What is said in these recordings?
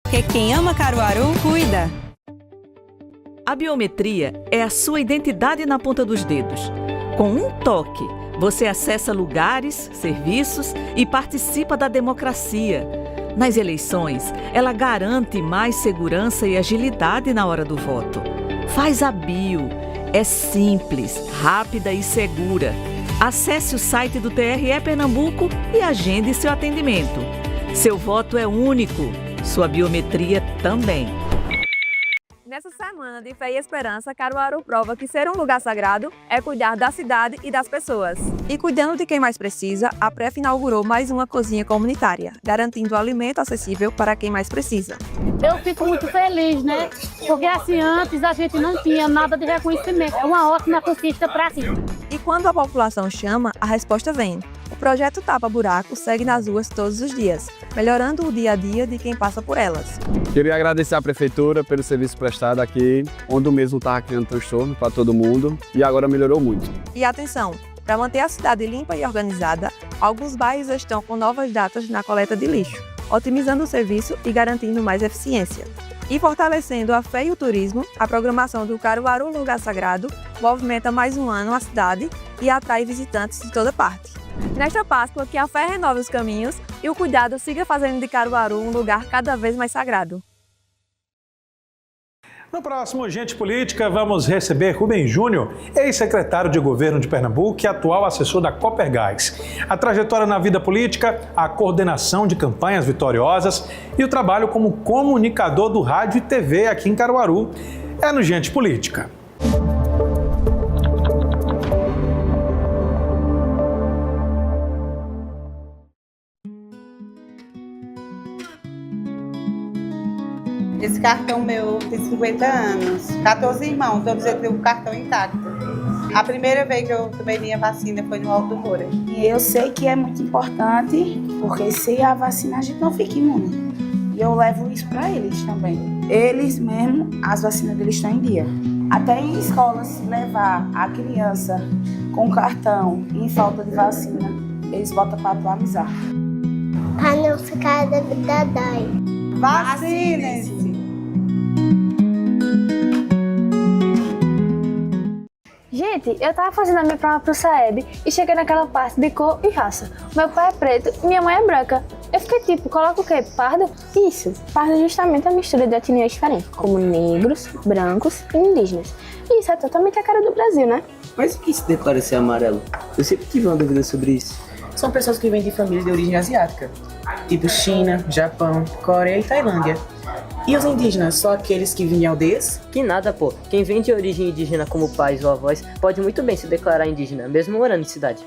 Porque quem ama Caruaru, cuida. A biometria é a sua identidade na ponta dos dedos. Com um toque, você acessa lugares, serviços e participa da democracia. Nas eleições, ela garante mais segurança e agilidade na hora do voto. Faz a bio. É simples, rápida e segura. Acesse o site do TRE Pernambuco e agende seu atendimento. Seu voto é único, sua biometria também. Nessa semana de Fé e Esperança, Caruaru prova que ser um lugar sagrado é cuidar da cidade e das pessoas. E cuidando de quem mais precisa, a PREF inaugurou mais uma cozinha comunitária, garantindo alimento acessível para quem mais precisa. Eu fico muito feliz, né? Porque assim, antes a gente não tinha nada de reconhecimento. É uma ótima conquista para si. E quando a população chama, a resposta vem. O projeto Tapa Buraco segue nas ruas todos os dias, melhorando o dia a dia de quem passa por elas. Queria agradecer à Prefeitura pelo serviço prestado aqui, onde o mesmo estava criando transtorno para todo mundo e agora melhorou muito. E atenção, para manter a cidade limpa e organizada, alguns bairros estão com novas datas na coleta de lixo, otimizando o serviço e garantindo mais eficiência. E fortalecendo a fé e o turismo, a programação do Caruaru Lugar Sagrado movimenta mais um ano a cidade e atrai visitantes de toda parte. Nesta Páscoa, que a fé renove os caminhos e o cuidado siga fazendo de Caruaru um lugar cada vez mais sagrado. No próximo Gente Política, vamos receber Rubem Júnior, ex-secretário de governo de Pernambuco e atual assessor da Copergás. A trajetória na vida política, a coordenação de campanhas vitoriosas e o trabalho como comunicador do rádio e TV aqui em Caruaru. É no Gente Política. Esse cartão meu tem 50 anos, 14 irmãos, todos eles têm o cartão intacto. A primeira vez que eu tomei minha vacina foi no Alto Moura. E eu sei que é muito importante, porque sem a vacina a gente não fica imune. E eu levo isso para eles também. Eles mesmo, as vacinas deles estão em dia. Até em escolas, se levar a criança com cartão em falta de vacina, eles botam para atualizar. Para não ficar dadai. Vacinem-se! Gente, eu tava fazendo a minha prova pro SAEB e cheguei naquela parte de cor e raça. Meu pai é preto e minha mãe é branca. Eu fiquei tipo, coloca o quê? Pardo? Isso, pardo é justamente a mistura de etnias diferentes, como negros, brancos e indígenas. E isso é totalmente a cara do Brasil, né? Mas o que se declara ser amarelo? Eu sempre tive uma dúvida sobre isso. São pessoas que vêm de famílias de origem asiática, tipo China, Japão, Coreia e Tailândia. E os indígenas, só aqueles que vêm de aldeias? Que nada, pô. Quem vem de origem indígena como pais ou avós pode muito bem se declarar indígena, mesmo morando em cidade.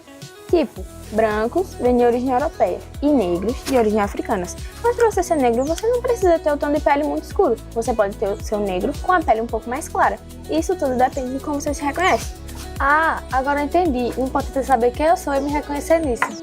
Tipo, brancos vêm de origem europeia e negros de origem africanas. Mas para você ser negro, você não precisa ter o tom de pele muito escuro. Você pode ter o seu negro com a pele um pouco mais clara. Isso tudo depende de como você se reconhece. Ah, agora eu entendi. O importante é saber quem eu sou e me reconhecer nisso.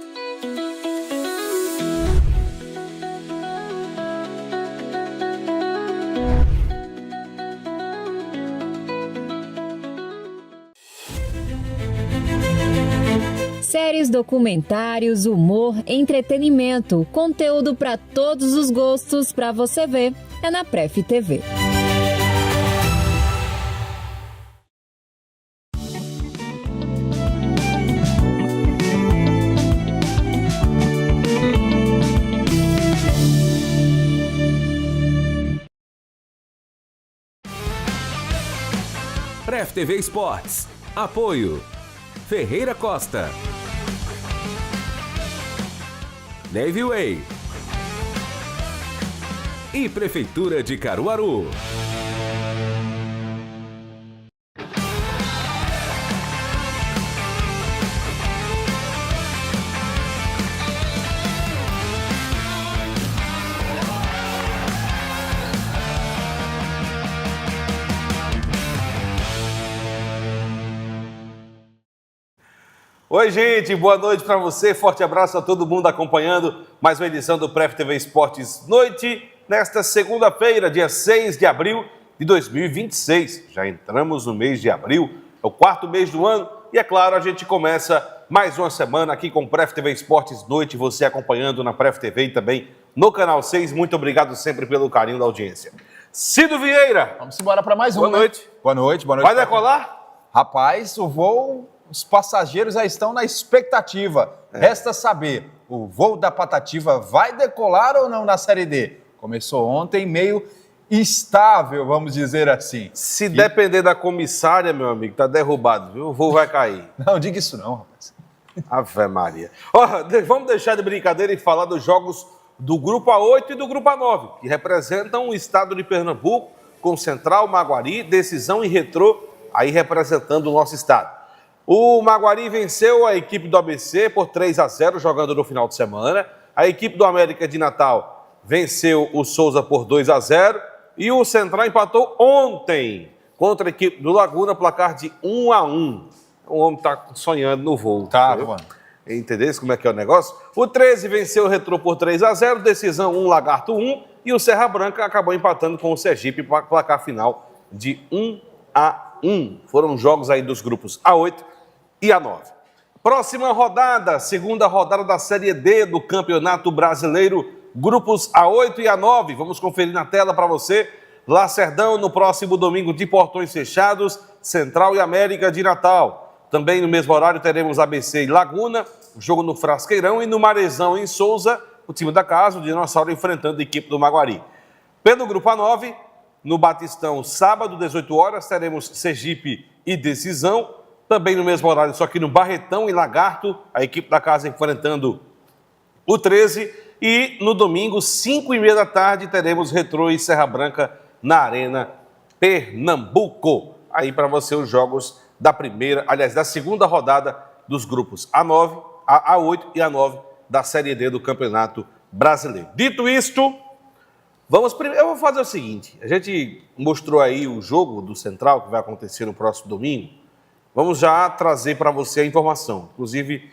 Séries, documentários, humor, entretenimento, conteúdo para todos os gostos para você ver. É na PREF TV. PREF TV Esportes. Apoio Ferreira Costa, Navy Way e Prefeitura de Caruaru. Oi, gente, boa noite para você. Forte abraço a todo mundo acompanhando mais uma edição do PREF TV Esportes Noite, nesta segunda-feira, dia 6 de abril de 2026. Já entramos no mês de abril, é o quarto mês do ano e, é claro, a gente começa mais uma semana aqui com o Pref TV Esportes Noite, você acompanhando na Pref TV e também no Canal 6. Muito obrigado sempre pelo carinho da audiência. Cido Vieira. Vamos embora para mais um. Boa noite. Boa noite. Vai decolar? Rapaz, o voo, os passageiros já estão na expectativa. Resta saber, o voo da Patativa vai decolar ou não na Série D? Começou ontem, meio estável, vamos dizer assim. Se depender da comissária, meu amigo, tá derrubado, viu? O voo vai cair. Não, diga isso não, rapaz. Ave Maria. Vamos deixar de brincadeira e falar dos jogos do Grupo A8 e do Grupo A9, que representam o estado de Pernambuco, com Central, Maguari, Decisão e Retrô, aí representando o nosso estado. O Maguari venceu a equipe do ABC por 3-0, jogando no final de semana. A equipe do América de Natal venceu o Souza por 2-0. E o Central empatou ontem contra a equipe do Laguna, placar de 1-1. O homem está sonhando no voo. Tá, mano. Entendeu como é que é o negócio? O 13 venceu o Retrô por 3-0, Decisão 1, Lagarto 1. E o Serra Branca acabou empatando com o Sergipe, placar final de 1-1. Foram jogos aí dos grupos A8 e A9. Próxima rodada, segunda rodada da Série D do Campeonato Brasileiro, grupos A8 e A9. Vamos conferir na tela para você. Lacerdão no próximo domingo de portões fechados, Central e América de Natal. Também no mesmo horário teremos ABC e Laguna, jogo no Frasqueirão, e no Marezão em Souza, o time da casa, o Dinossauro enfrentando a equipe do Maguari. Pelo grupo A9, no Batistão, sábado, 18 horas, teremos Sergipe e Decisão. Também no mesmo horário, só que no Barretão e Lagarto, a equipe da casa enfrentando o 13. E no domingo, 5h30 da tarde, teremos Retrô e Serra Branca na Arena Pernambuco. Aí para você os jogos da segunda rodada dos grupos A9, A8 e A9 da Série D do Campeonato Brasileiro. Dito isto, eu vou fazer o seguinte, a gente mostrou aí o jogo do Central que vai acontecer no próximo domingo. Vamos já trazer para você a informação. Inclusive,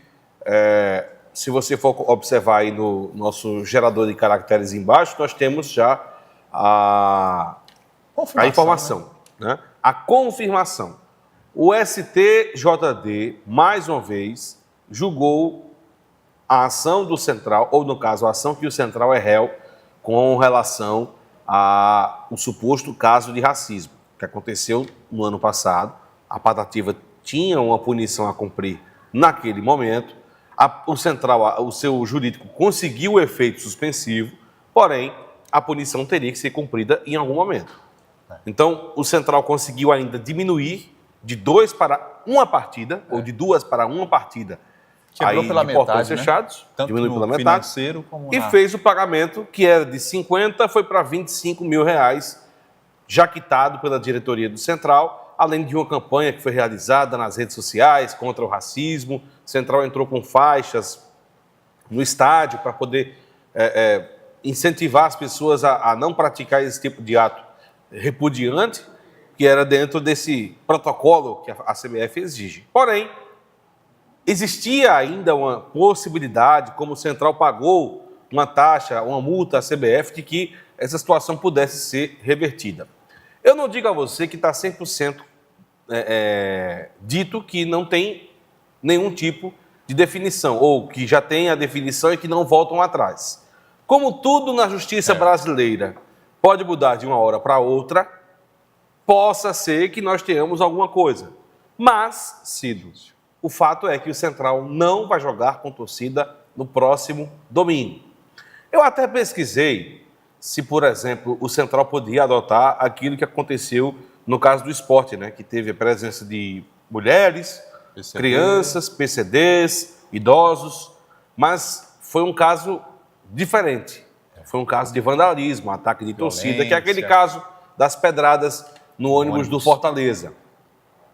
se você for observar aí no nosso gerador de caracteres embaixo, nós temos já a informação, né? A confirmação. O STJD, mais uma vez, julgou a ação do Central, ou no caso, a ação que o Central é réu com relação ao suposto caso de racismo, que aconteceu no ano passado. A Patativa tinha uma punição a cumprir naquele momento. O Central, o seu jurídico, conseguiu o efeito suspensivo, porém, a punição teria que ser cumprida em algum momento. Então, o Central conseguiu ainda diminuir de 2 para 1 partida, ou de 2 para 1 partida, quebrou aí, pela de portões metade, fechados, né? Tanto diminuiu pela no metade, financeiro como e fez o pagamento, que era de 50, foi para 25 mil reais, já quitado pela diretoria do Central, além de uma campanha que foi realizada nas redes sociais contra o racismo. O Central entrou com faixas no estádio para poder incentivar as pessoas a não praticar esse tipo de ato repudiante, que era dentro desse protocolo que a CBF exige. Porém, existia ainda uma possibilidade, como o Central pagou uma taxa, uma multa à CBF, de que essa situação pudesse ser revertida. Eu não digo a você que está 100% dito que não tem nenhum tipo de definição, ou que já tem a definição e que não voltam atrás. Como tudo na justiça brasileira pode mudar de uma hora para outra, possa ser que nós tenhamos alguma coisa. Mas, Cido, o fato é que o Central não vai jogar com torcida no próximo domingo. Eu até pesquisei se, por exemplo, o Central podia adotar aquilo que aconteceu no caso do Sport, né, que teve a presença de mulheres, crianças, PCDs, idosos, mas foi um caso diferente. Foi um caso de vandalismo, ataque de torcida, que é aquele caso das pedradas no ônibus do Fortaleza.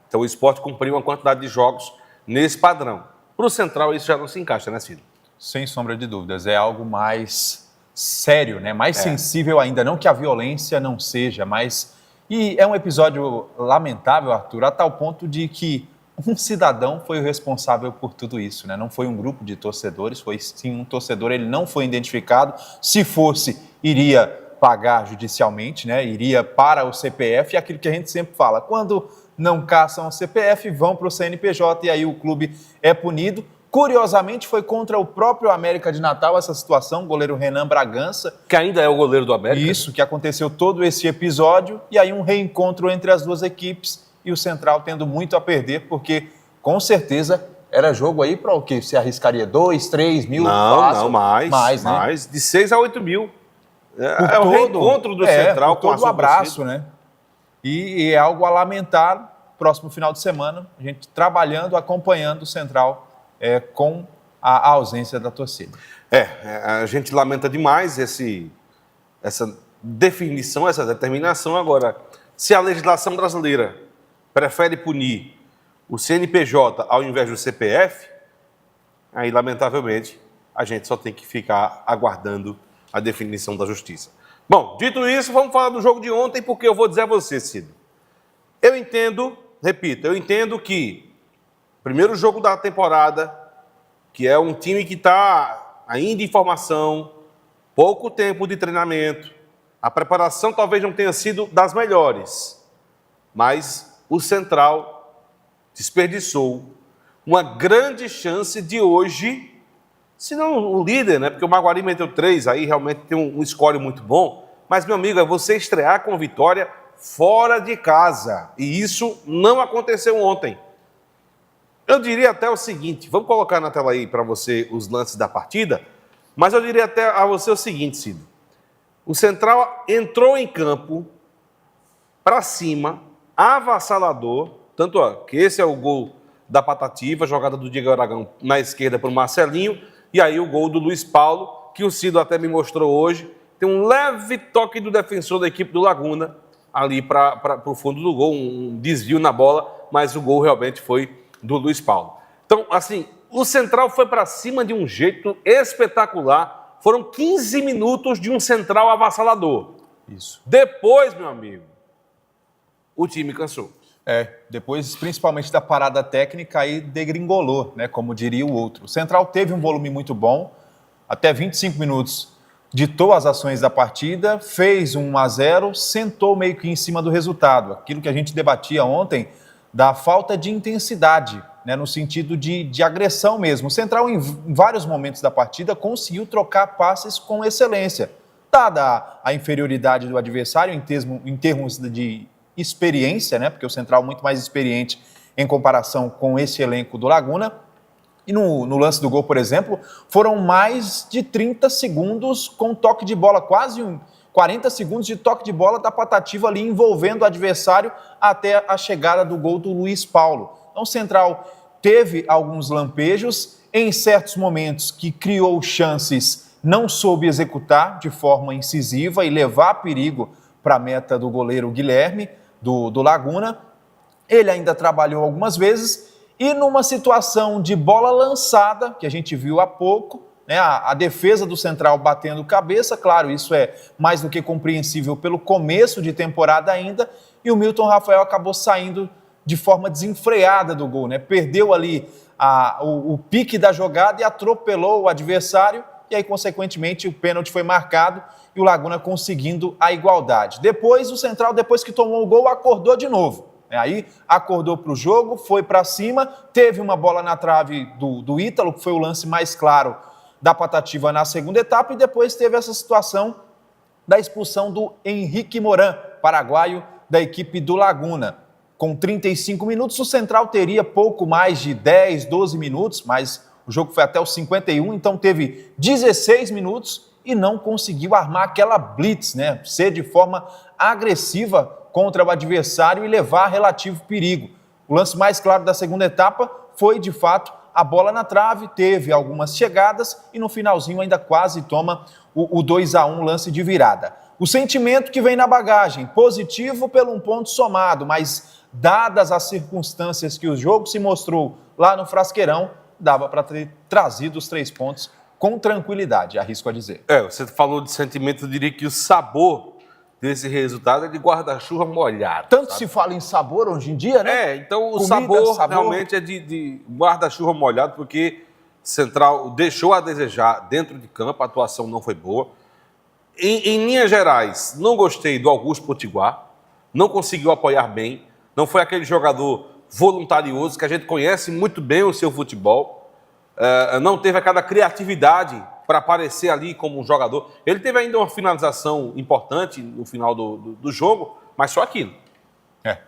Então o Sport cumpriu uma quantidade de jogos nesse padrão. Para o Central isso já não se encaixa, né, Ciro? Sem sombra de dúvidas, é algo mais sério, né? Mais sensível ainda, não que a violência não seja, mas... E é um episódio lamentável, Arthur, a tal ponto de que um cidadão foi o responsável por tudo isso, né? Não foi um grupo de torcedores, foi sim um torcedor, ele não foi identificado. Se fosse, iria pagar judicialmente, né? Iria para o CPF, e aquilo que a gente sempre fala, quando não caçam o CPF, vão para o CNPJ e aí o clube é punido. Curiosamente, foi contra o próprio América de Natal essa situação, o goleiro Renan Bragança. Que ainda é o goleiro do América. Isso, que aconteceu todo esse episódio, e aí um reencontro entre as duas equipes e o Central tendo muito a perder, porque com certeza era jogo aí para o quê? Você arriscaria 2, 3 mil? Não, mais. Mais, né? Mais, de 6 a 8 mil. É o reencontro do Central com a todo sua o abraço, torcida. né? E é algo a lamentar, próximo final de semana, a gente trabalhando, acompanhando o Central com a ausência da torcida. A gente lamenta demais essa definição, essa determinação. Agora, se a legislação brasileira prefere punir o CNPJ ao invés do CPF, aí, lamentavelmente, a gente só tem que ficar aguardando a definição da justiça. Bom, dito isso, vamos falar do jogo de ontem, porque eu vou dizer a você, Cid. Eu entendo que primeiro jogo da temporada, que é um time que está ainda em formação, pouco tempo de treinamento, a preparação talvez não tenha sido das melhores, mas o Central desperdiçou uma grande chance de hoje, se não o líder, né? Porque o Maguari meteu 3, aí realmente tem um score muito bom, mas, meu amigo, é você estrear com vitória fora de casa, e isso não aconteceu ontem. Eu diria até o seguinte, vamos colocar na tela aí para você os lances da partida, mas eu diria até a você o seguinte, Cid. O Central entrou em campo para cima, avassalador, tanto que esse é o gol da Patativa, jogada do Diego Aragão na esquerda para o Marcelinho, e aí o gol do Luiz Paulo, que o Cido até me mostrou hoje, tem um leve toque do defensor da equipe do Laguna, ali para o fundo do gol, um desvio na bola, mas o gol realmente foi do Luiz Paulo. Então, assim, o Central foi para cima de um jeito espetacular. Foram 15 minutos de um Central avassalador. Isso. Depois, meu amigo, o time cansou. Depois, principalmente da parada técnica, aí degringolou, né, como diria o outro. O Central teve um volume muito bom, até 25 minutos ditou as ações da partida, fez 1-0, sentou meio que em cima do resultado. Aquilo que a gente debatia ontem, da falta de intensidade, né, no sentido de agressão mesmo. O Central, em vários momentos da partida, conseguiu trocar passes com excelência. Dada a inferioridade do adversário em termos de experiência, né, porque o Central é muito mais experiente em comparação com esse elenco do Laguna. E no lance do gol, por exemplo, foram mais de 30 segundos com toque de bola, quase 40 segundos de toque de bola da Patativa ali envolvendo o adversário até a chegada do gol do Luiz Paulo. Então o Central teve alguns lampejos, em certos momentos que criou chances, não soube executar de forma incisiva e levar perigo para a meta do goleiro Guilherme, do Laguna. Ele ainda trabalhou algumas vezes e numa situação de bola lançada, que a gente viu há pouco, né, a defesa do Central batendo cabeça, claro, isso é mais do que compreensível pelo começo de temporada ainda, e o Milton Rafael acabou saindo de forma desenfreada do gol, né? Perdeu ali o pique da jogada e atropelou o adversário, e aí, consequentemente, o pênalti foi marcado e o Laguna conseguindo a igualdade. Depois, o Central, depois que tomou o gol, acordou de novo. Aí acordou para o jogo, foi para cima, teve uma bola na trave do Ítalo, que foi o lance mais claro da Patativa na segunda etapa, e depois teve essa situação da expulsão do Henrique Moran, paraguaio da equipe do Laguna. Com 35 minutos, o Central teria pouco mais de 10, 12 minutos, mas o jogo foi até os 51, então teve 16 minutos e não conseguiu armar aquela blitz, né? Ser de forma agressiva contra o adversário e levar relativo perigo. O lance mais claro da segunda etapa foi, de fato, a bola na trave, teve algumas chegadas e no finalzinho ainda quase toma o 2-1, lance de virada. O sentimento que vem na bagagem, positivo pelo um ponto somado, mas dadas as circunstâncias que o jogo se mostrou lá no Frasqueirão, dava para ter trazido os 3 pontos com tranquilidade, arrisco a dizer. Você falou de sentimento, eu diria que o sabor desse resultado é de guarda-chuva molhado. Tanto sabe? Se fala em sabor hoje em dia, né? Então o sabor realmente é de guarda-chuva molhado, porque Central deixou a desejar dentro de campo, a atuação não foi boa. Em linhas gerais, não gostei do Augusto Potiguar, não conseguiu apoiar bem. Não foi aquele jogador voluntarioso que a gente conhece muito bem o seu futebol. Não teve aquela criatividade para aparecer ali como um jogador. Ele teve ainda uma finalização importante no final do jogo, mas só aquilo.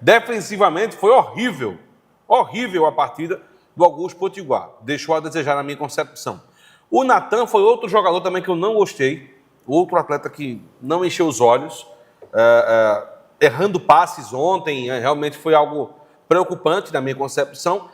Defensivamente foi horrível. Horrível a partida do Augusto Potiguar. Deixou a desejar na minha concepção. O Natan foi outro jogador também que eu não gostei. Outro atleta que não encheu os olhos. Errando passes ontem, realmente foi algo preocupante na minha concepção.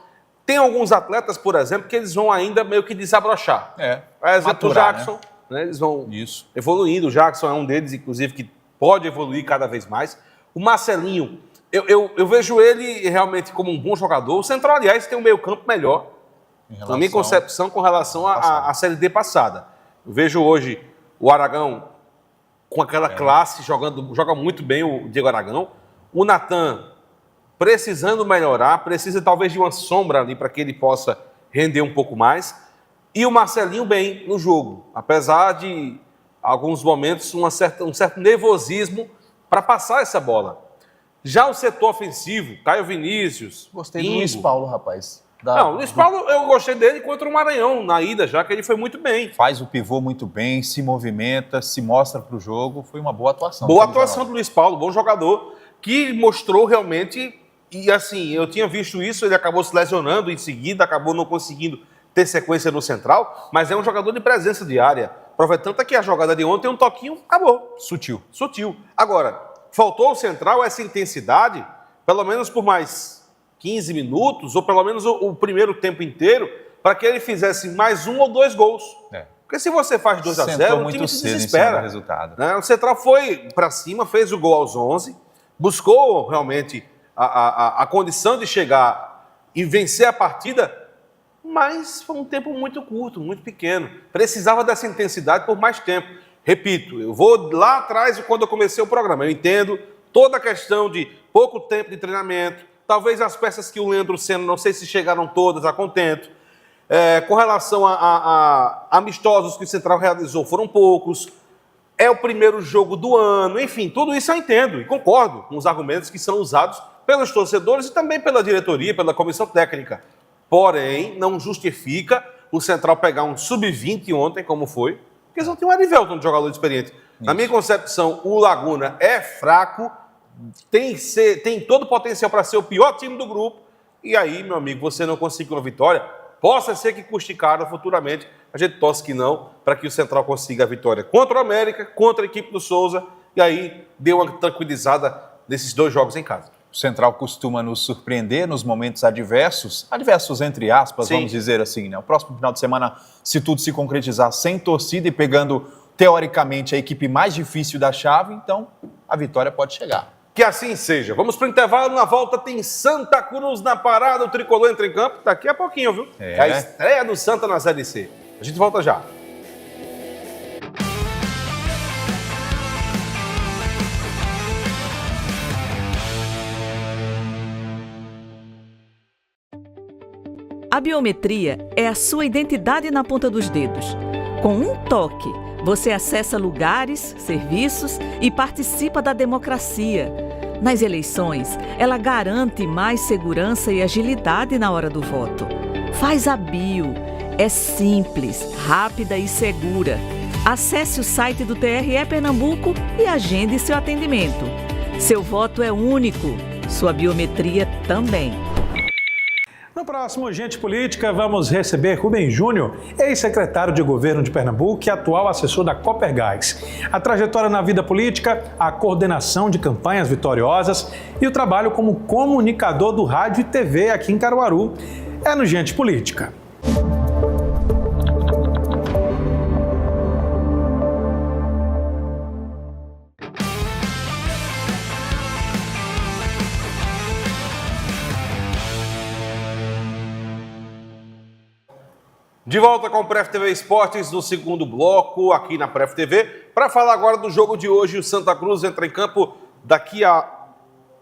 Tem alguns atletas, por exemplo, que eles vão ainda meio que desabrochar. Exemplo, o Jackson, né? Eles vão evoluindo. O Jackson é um deles, inclusive, que pode evoluir cada vez mais. O Marcelinho, eu vejo ele realmente como um bom jogador. O Central, aliás, tem um meio-campo melhor, na minha concepção, com relação à Série D passada. Eu vejo hoje o Aragão com aquela classe, joga muito bem o Diego Aragão. O Natan precisando melhorar, precisa talvez de uma sombra ali para que ele possa render um pouco mais. E o Marcelinho bem no jogo, apesar de alguns momentos um certo nervosismo para passar essa bola. Já o setor ofensivo, Caio Vinícius, Gostei do Luiz Paulo, rapaz. Não, o Luiz Paulo eu gostei dele contra o Maranhão, na ida, já que ele foi muito bem. Faz o pivô muito bem, se movimenta, se mostra para o jogo. Foi uma boa atuação. Boa atuação do Luiz Paulo, bom jogador, que mostrou realmente, e assim, eu tinha visto isso, ele acabou se lesionando em seguida, acabou não conseguindo ter sequência no Central, mas é um jogador de presença diária. Aproveitando que a jogada de ontem, um toquinho, acabou. Sutil. Agora, faltou ao Central essa intensidade, pelo menos por mais 15 minutos, ou pelo menos o primeiro tempo inteiro, para que ele fizesse mais 1 ou 2 gols. Porque se você faz 2-0, o time se desespera. Né? O Central foi para cima, fez o gol aos 11, buscou realmente a condição de chegar e vencer a partida, mas foi um tempo muito curto, muito pequeno. Precisava dessa intensidade por mais tempo. Repito, eu vou lá atrás, quando eu comecei o programa, eu entendo toda a questão de pouco tempo de treinamento, talvez as peças que o Leandro Senna, não sei se chegaram todas a contento. Com relação a amistosos que o Central realizou, foram poucos. É o primeiro jogo do ano. Enfim, tudo isso eu entendo e concordo com os argumentos que são usados pelos torcedores e também pela diretoria, pela comissão técnica. Porém, não justifica o Central pegar um sub-20 ontem, como foi, porque eles não tinham um Arivelton de jogador experiente. Na minha concepção, o Laguna é fraco, tem todo o potencial para ser o pior time do grupo, e aí, meu amigo, você não conseguiu uma vitória, possa ser que custe caro futuramente, a gente torce que não, para que o Central consiga a vitória contra o América, contra a equipe do Souza, e aí dê uma tranquilizada nesses 2 jogos em casa. O Central costuma nos surpreender nos momentos adversos entre aspas, vamos dizer assim, né? O próximo final de semana, se tudo se concretizar sem torcida e pegando, teoricamente, a equipe mais difícil da chave, então a vitória pode chegar. Que assim seja. Vamos para o intervalo. Na volta tem Santa Cruz na parada. O Tricolor entra em campo daqui a pouquinho, viu? É a estreia do Santa na Série C. A gente volta já. A biometria é a sua identidade na ponta dos dedos. Com um toque, você acessa lugares, serviços e participa da democracia. Nas eleições, ela garante mais segurança e agilidade na hora do voto. Faz a bio. É simples, rápida e segura. Acesse o site do TRE Pernambuco e agende seu atendimento. Seu voto é único, sua biometria também. No próximo Gente Política, vamos receber Rubem Júnior, ex-secretário de Governo de Pernambuco e atual assessor da Copergás. A trajetória na vida política, a coordenação de campanhas vitoriosas e o trabalho como comunicador do rádio e TV aqui em Caruaru. É no Gente Política. De volta com o Pref TV Esportes no segundo bloco, aqui na Pref TV, para falar agora do jogo de hoje. O Santa Cruz entra em campo daqui a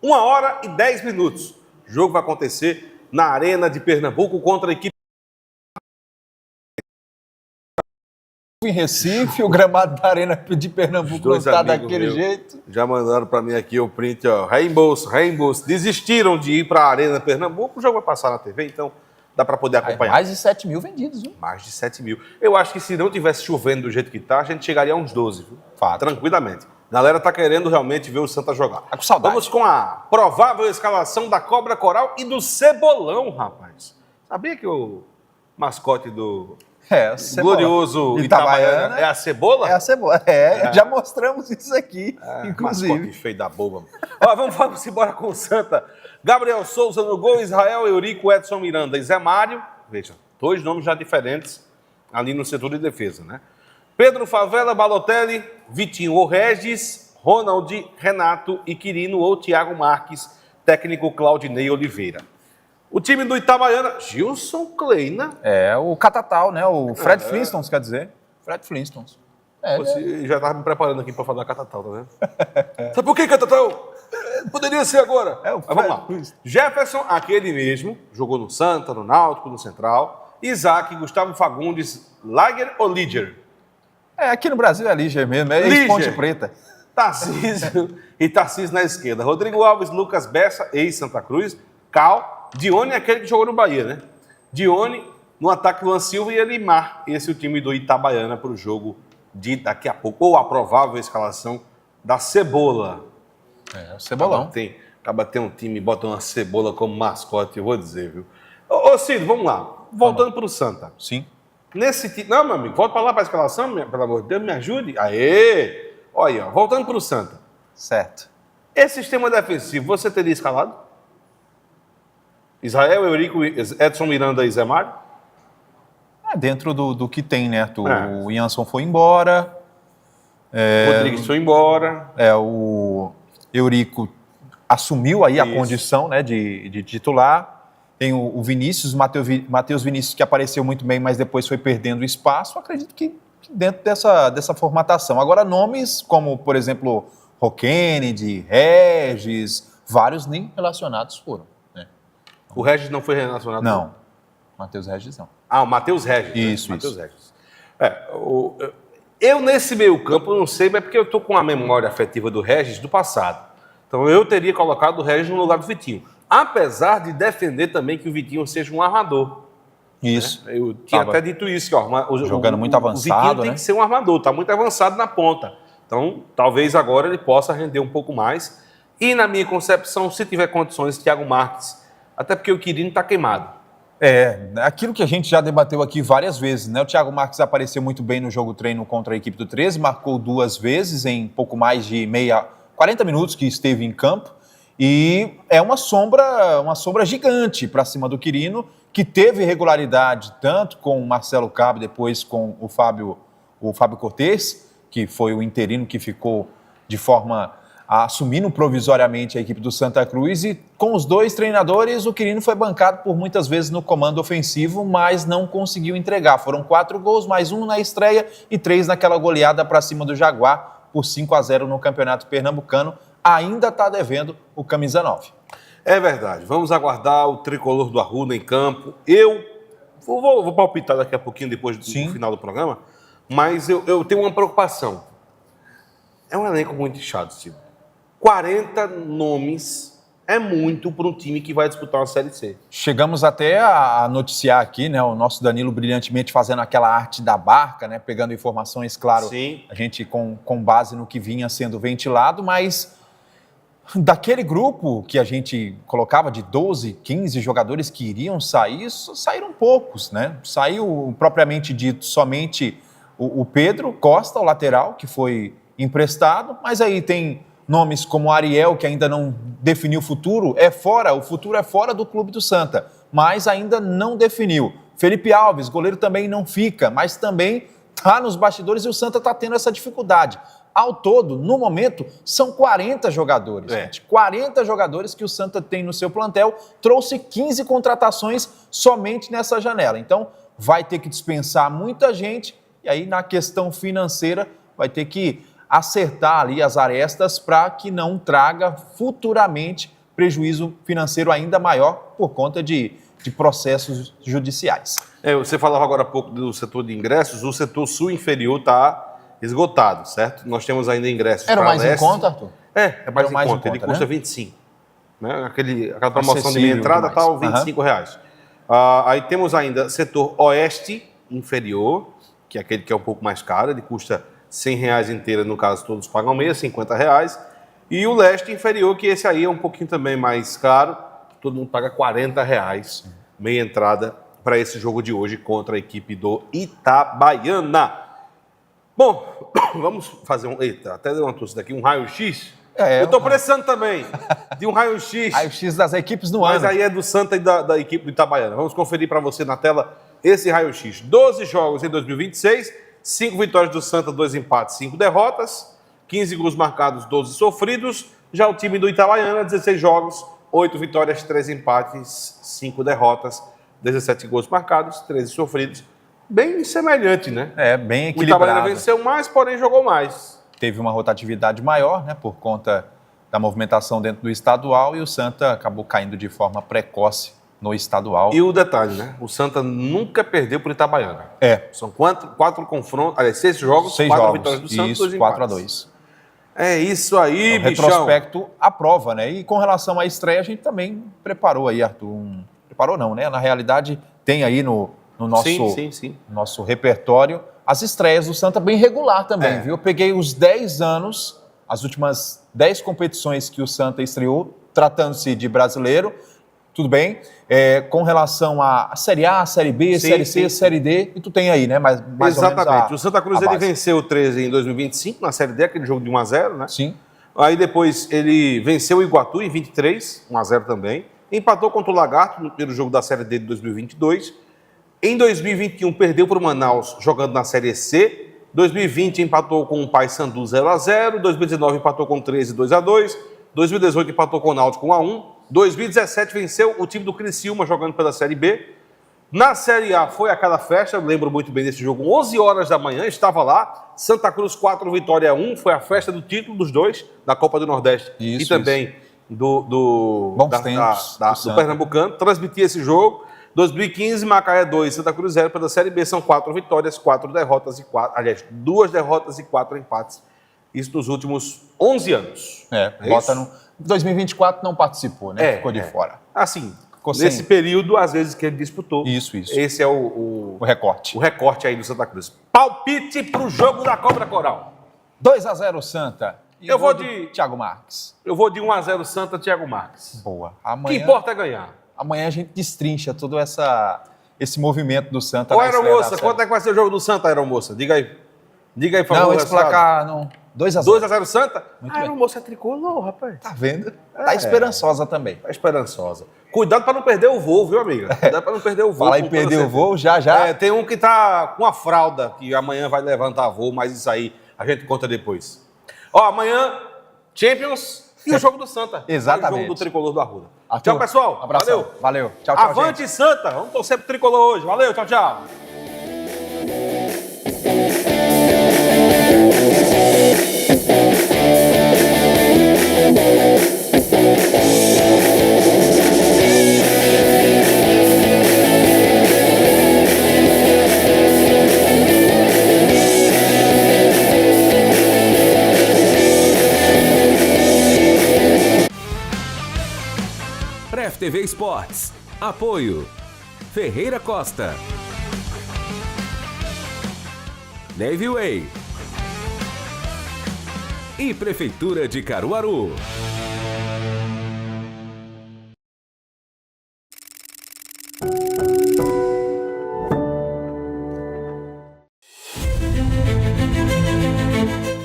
1h10. O jogo vai acontecer na Arena de Pernambuco contra a equipe em Recife, o gramado da Arena de Pernambuco não está daquele jeito. Já mandaram para mim aqui o print, ó, reembolso. Desistiram de ir para a Arena Pernambuco, o jogo vai passar na TV, então dá para poder acompanhar. Mais de 7 mil vendidos, viu? Mais de 7 mil. Eu acho que se não tivesse chovendo do jeito que tá, a gente chegaria a uns 12, viu? Fato. Tranquilamente. A galera tá querendo realmente ver o Santa jogar. Tá com saudade. Vamos com a provável escalação da Cobra Coral e do Cebolão, rapaz. Sabia que o mascote do glorioso Itabaiana é a cebola? É a cebola. Já mostramos isso aqui, inclusive. Mascote feio da boba. Ó, vamos embora com o Santa. Gabriel Souza no gol, Israel, Eurico, Edson Miranda e Zé Mário. Veja, 2 nomes já diferentes ali no setor de defesa, né? Pedro Favela, Balotelli, Vitinho ou Regis, Ronald, Renato e Quirino ou Thiago Marques, técnico Claudinei Oliveira. O time do Itabaiana, Gilson Kleina. O Catatal, né? O Fred Flintstones, quer dizer. Fred Flintstones. Você já estava me preparando aqui para falar Catatal, tá vendo? Sabe por que Catatal? Poderia ser agora. Mas vamos lá. Jefferson, aquele mesmo, jogou no Santa, no Náutico, no Central. Isaac, Gustavo Fagundes, Lager ou Liger? Aqui no Brasil é Liger mesmo, Ponte Preta. Tarcísio na esquerda. Rodrigo Alves, Lucas Bessa, ex-Santa Cruz. Cal, Dione é aquele que jogou no Bahia, né? Dione, no ataque Luan Silva e Elimar. Esse é o time do Itabaiana para o jogo de daqui a pouco. Ou a provável escalação da Cebola. O Cebolão. Acaba ter um time, bota uma cebola como mascote, eu vou dizer, viu? Ô Cid, vamos lá. Voltando para o Santa. Sim. Nesse time... Não, meu amigo, volta para lá para a escalação, pelo amor de Deus, me ajude. Aê! Olha, voltando para o Santa. Certo. Esse sistema defensivo, você teria escalado? Israel, Eurico, Edson Miranda e Zé Mário? Dentro do que tem, né? O Jansson foi embora. Rodrigues foi embora. O Eurico assumiu aí a condição, né, de titular. Tem o Vinícius, Matheus Vinícius, que apareceu muito bem, mas depois foi perdendo espaço. Acredito que dentro dessa formatação. Agora, nomes como, por exemplo, Rô Kennedy, Regis, vários nem relacionados foram. Né? O Regis não foi relacionado? Não. Matheus Regis não. O Matheus Regis. Isso, Matheus Regis. Eu, nesse meio campo, não sei, mas é porque eu estou com a memória afetiva do Regis do passado. Então, eu teria colocado o Regis no lugar do Vitinho. Apesar de defender também que o Vitinho seja um armador. Isso. Né? Eu tinha até dito isso. Que, jogando muito avançado, o Vitinho tem que ser um armador, está muito avançado na ponta. Então, talvez agora ele possa render um pouco mais. E, na minha concepção, se tiver condições, Thiago Marques. Até porque o Quirino está queimado. Aquilo que a gente já debateu aqui várias vezes, né? O Thiago Marques apareceu muito bem no jogo treino contra a equipe do 13, marcou 2 vezes em pouco mais de 40 minutos que esteve em campo. E é uma sombra gigante para cima do Quirino, que teve regularidade tanto com o Marcelo Cabo, depois com o Fábio Cortez, que foi o interino que ficou de forma assumindo provisoriamente a equipe do Santa Cruz, e com os 2 treinadores o Quirino foi bancado por muitas vezes no comando ofensivo, mas não conseguiu entregar. Foram 4 gols, mais 1 na estreia e 3 naquela goleada para cima do Jaguar por 5-0 no Campeonato Pernambucano. Ainda está devendo o camisa 9. É verdade. Vamos aguardar o tricolor do Arruda em campo. Eu vou palpitar daqui a pouquinho, depois do final do programa, mas eu tenho uma preocupação. É um elenco muito inchado, Ciro. 40 nomes é muito para um time que vai disputar uma Série C. Chegamos até a noticiar aqui, né, o nosso Danilo brilhantemente fazendo aquela arte da barca, né, pegando informações, claro, Sim. A gente com base no que vinha sendo ventilado, mas daquele grupo que a gente colocava de 12, 15 jogadores que iriam sair, saíram poucos, né? Saiu, propriamente dito, somente o Pedro Costa, o lateral, que foi emprestado, mas aí tem nomes como Ariel, que ainda não definiu o futuro é fora do clube do Santa, mas ainda não definiu. Felipe Alves, goleiro, também não fica, mas também está nos bastidores e o Santa está tendo essa dificuldade. Ao todo, no momento, são 40 jogadores. 40 jogadores que o Santa tem no seu plantel, trouxe 15 contratações somente nessa janela. Então, vai ter que dispensar muita gente e aí, na questão financeira, vai ter que acertar ali as arestas para que não traga futuramente prejuízo financeiro ainda maior por conta de processos judiciais. Você falava agora há pouco do setor de ingressos, o setor sul inferior está esgotado, certo? Nós temos ainda ingressos Era para mais leste. em conta, Arthur? É mais em conta. Ele custa né? 25. Né? Aquela promoção de meia Acessível entrada está demais. R$ 25. Aí temos ainda setor oeste inferior, que é aquele que é um pouco mais caro, ele custa R$100 inteira, no caso todos pagam meia, R$50. E o leste inferior, que esse aí é um pouquinho também mais caro, todo mundo paga R$40, meia entrada para esse jogo de hoje contra a equipe do Itabaiana. Bom, vamos fazer Eita, até deu uma tosse aqui, um raio-x. Eu estou precisando também de um raio-x. Raio-x das equipes no ano. Mas aí é do Santa e da equipe do Itabaiana. Vamos conferir para você na tela esse raio-x. 12 jogos em 2026, 5 vitórias do Santa, 2 empates, 5 derrotas, 15 gols marcados, 12 sofridos. Já o time do Itabaiana, 16 jogos, 8 vitórias, 3 empates, 5 derrotas, 17 gols marcados, 13 sofridos. Bem semelhante, né? Bem equilibrado. O Itabaiana venceu mais, porém jogou mais. Teve uma rotatividade maior, né, por conta da movimentação dentro do estadual, e o Santa acabou caindo de forma precoce no estadual. E o detalhe, né? O Santa nunca perdeu para o Itabaiana. São 4 confrontos, aliás, 6 jogos, 4 vitórias do Santa, 2 empates. 4-2. É isso aí, bichão. O retrospecto aprova, né? E com relação à estreia, a gente também preparou aí, Arthur. Preparou não, né? Na realidade, tem aí no nosso repertório as estreias do Santa bem regular também, viu? Eu peguei os 10 anos, as últimas 10 competições que o Santa estreou, tratando-se de brasileiro, tudo bem. Com relação à Série A, Série B, Série C, Série D, e tu tem aí, né? Mais Exatamente. Ou menos O Santa Cruz ele venceu o 13 em 2025, na Série D, aquele jogo de 1-0, né? Sim. Aí depois ele venceu o Iguatu em 23, 1-0 também. Empatou contra o Lagarto no primeiro jogo da Série D de 2022. Em 2021 perdeu para o Manaus jogando na Série C. 2020 empatou com o Paysandu 0-0. 2019 empatou com o 13 2-2. 2018 empatou com o Náutico 1-1. 2017 venceu o time do Criciúma jogando pela Série B. Na Série A foi aquela festa, eu lembro muito bem desse jogo, 11 horas da manhã, estava lá. Santa Cruz 4, Vitória 1, foi a festa do título dos dois, da Copa do Nordeste e também do Pernambucano. Transmitia esse jogo. 2015, Macaé 2, Santa Cruz 0 pela Série B. São 4 vitórias, 4 derrotas e 2 derrotas e 4 empates. Isso nos últimos 11 anos. Bota no 2024 não participou, né? Ficou de fora. Assim, nesse período, às vezes, que ele disputou. Isso. Esse é o recorte. O recorte aí do Santa Cruz. Palpite pro jogo da Cobra Coral. 2-0 Santa. Eu vou de Thiago Marques. Eu vou de 1-0 Santa, Thiago Marques. Boa. O que importa é ganhar. Amanhã a gente destrincha todo esse movimento do Santa. Ô, Aeromoça, quanto é que vai ser o jogo do Santa, Aeromoça? Diga aí. Diga aí, por favor. Não, esse placar, não. 2-0. 2-0 Santa? Muito Aeromoça é tricolor, rapaz. Tá vendo? Tá esperançosa também. Tá esperançosa. Cuidado para não perder o voo, viu, amiga? Cuidado para não perder o voo. Fala em perder o voo, já. Tem um que tá com a fralda, que amanhã vai levantar voo, mas isso aí a gente conta depois. Amanhã, Champions e o jogo do Santa. Exatamente. O jogo do tricolor do Arruda. Arthur, tchau, pessoal. Abração. Valeu. Tchau, Avante, gente. Santa. Vamos torcer pro tricolor hoje. Valeu, tchau. Pref TV Esportes. Apoio Ferreira Costa, Navy Way e Prefeitura de Caruaru.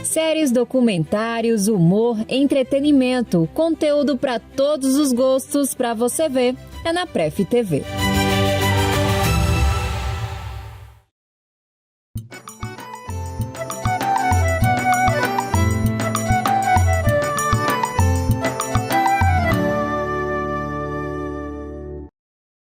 Séries, documentários, humor, entretenimento, conteúdo para todos os gostos para você ver é na Pref TV.